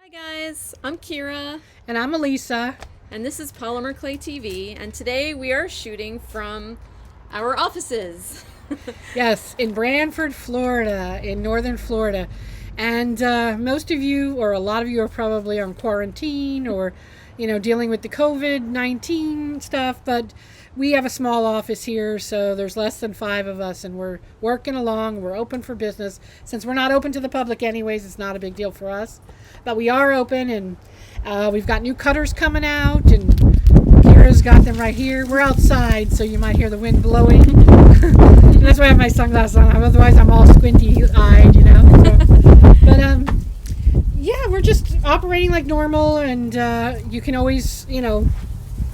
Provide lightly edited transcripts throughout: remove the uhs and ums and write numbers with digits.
Hi guys, I'm Kira, And I'm Elisa. and this is PolymerClayTV, and today we are shooting from our offices. Yes, in Branford, Florida, in northern Florida. And most of you, or a lot of you, are probably on quarantine or, dealing with the COVID-19 stuff. But we have a small office here, so there's less than 5 of us, and we're working along. We're open for business. Since we're not open to the public anyways, it's not a big deal for us. But we are open, and we've got new cutters coming out, and Kira's got them right here. We're outside, so you might hear the wind blowing. And that's why I have my sunglasses on. Otherwise, I'm all squinty-eyed, So, yeah, we're just operating like normal, and you can always,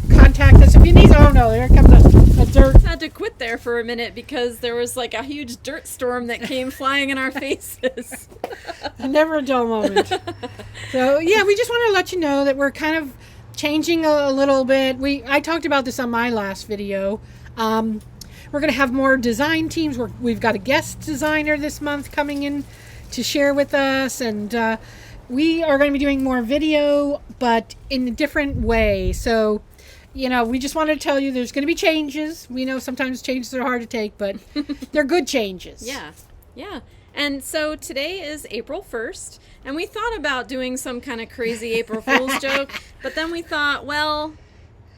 contact us if you need. Oh no, there comes a dirt. I had to quit there for a minute because there was like a huge dirt storm that came flying in our faces. Never a dull moment. So yeah, we just want to let you know that we're kind of changing a little bit. I talked about this on my last video. We're going to have more design teams. We've got a guest designer this month coming in to share with us, and we are going to be doing more video, but in a different way. So, we just wanted to tell you there's going to be changes. We know sometimes changes are hard to take, but they're good changes. Yeah. And so today is April 1st, and we thought about doing some kind of crazy April Fool's joke, but then we thought, well,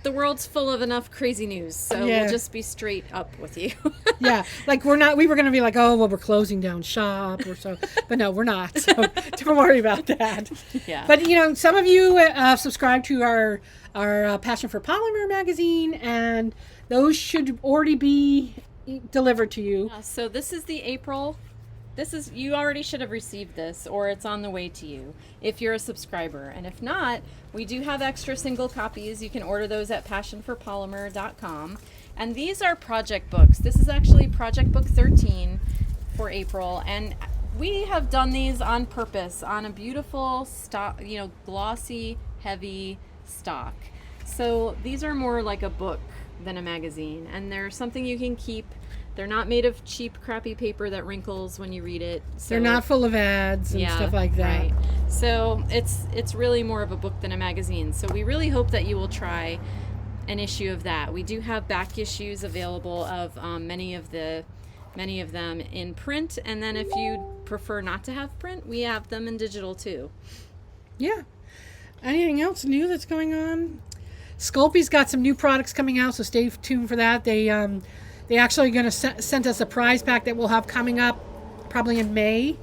the world's full of enough crazy news, so Yeah. we'll just be straight up with you. Yeah, like we were going to be like, oh, well, we're closing down shop or so, but no, we're not. So don't worry about that. Yeah. But, some of you subscribe to our Passion for Polymer magazine, and those should already be delivered to you. So this is the April. You already should have received this, or it's on the way to you if you're a subscriber. And if not, we do have extra single copies. You can order those at passionforpolymer.com. And these are project books. This is actually project book 13 for April, and we have done these on purpose on a beautiful stock, glossy, heavy stock. So these are more like a book than a magazine, and they're something you can keep. They're not made of cheap, crappy paper that wrinkles when you read it. So They're not full of ads and stuff like that. Right. So it's really more of a book than a magazine. So we really hope that you will try an issue of that. We do have back issues available of many of them in print, and then if you prefer not to have print, we have them in digital too. Yeah. Anything else new that's going on? Sculpey's got some new products coming out, so stay tuned for that. They actually going to send us a prize pack that we'll have coming up probably in May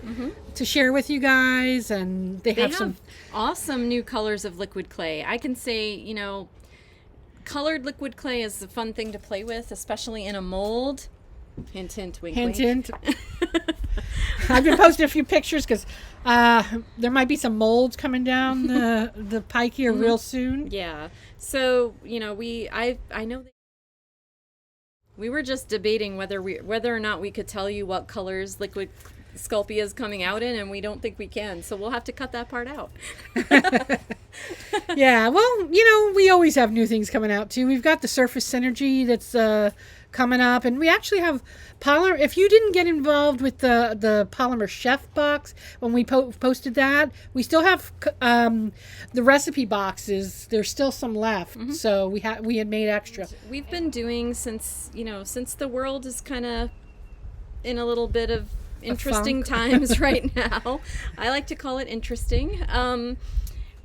to share with you guys, and they have some awesome new colors of liquid clay. I can say, colored liquid clay is a fun thing to play with, especially in a mold. Hint, hint, wink, hint, wink. hint. I've been posting a few pictures because there might be some molds coming down the pike here real soon. Yeah. So I know. We were just debating whether or not we could tell you what colors liquid Sculpey is coming out in, and we don't think we can. So we'll have to cut that part out. Yeah, well, we always have new things coming out too. We've got the Surface Synergy that's coming up, and we actually have Polymer. If you didn't get involved with the Polymer Chef box when we posted that, we still have the recipe boxes. There's still some left, so we had made extra. We've been doing since the world is kind of in a little bit of interesting times right now. I like to call it interesting.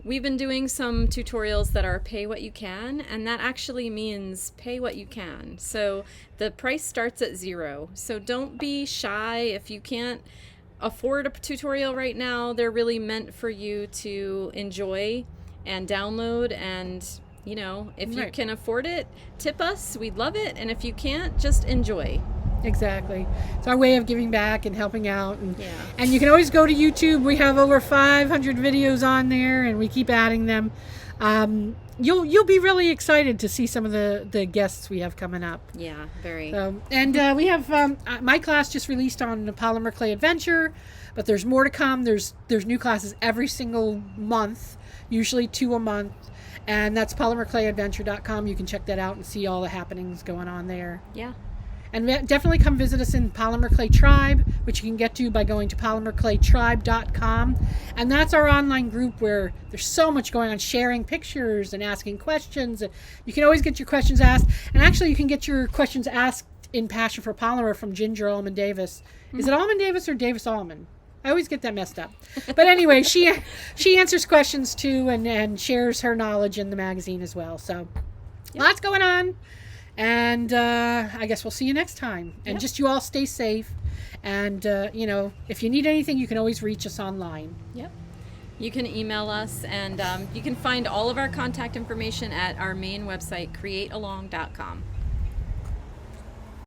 We've been doing some tutorials that are pay what you can, and that actually means pay what you can. So the price starts at $0. So don't be shy if you can't afford a tutorial right now. They're really meant for you to enjoy and download, and if you can afford it, tip us. We'd love it. And if you can't, just enjoy. Exactly. It's our way of giving back and helping out. And you can always go to YouTube. We have over 500 videos on there, and we keep adding them. You'll be really excited to see some of the guests we have coming up. Yeah, very. So, and we have my class just released on the Polymer Clay Adventure, but there's more to come. There's new classes every single month, usually 2 a month. And that's PolymerClayAdventure.com. You can check that out and see all the happenings going on there. Yeah. And definitely come visit us in Polymer Clay Tribe, which you can get to by going to PolymerClayTribe.com. And that's our online group where there's so much going on, sharing pictures and asking questions. You can always get your questions asked. And actually, you can get your questions asked in Passion for Polymer from Ginger Allman Davis. Is it Allman Davis or Davis Allman? I always get that messed up. But anyway, she answers questions too, and shares her knowledge in the magazine as well. So lots going on. And I guess we'll see you next time. And just you all stay safe. And, if you need anything, you can always reach us online. Yep. You can email us, and you can find all of our contact information at our main website, createalong.com.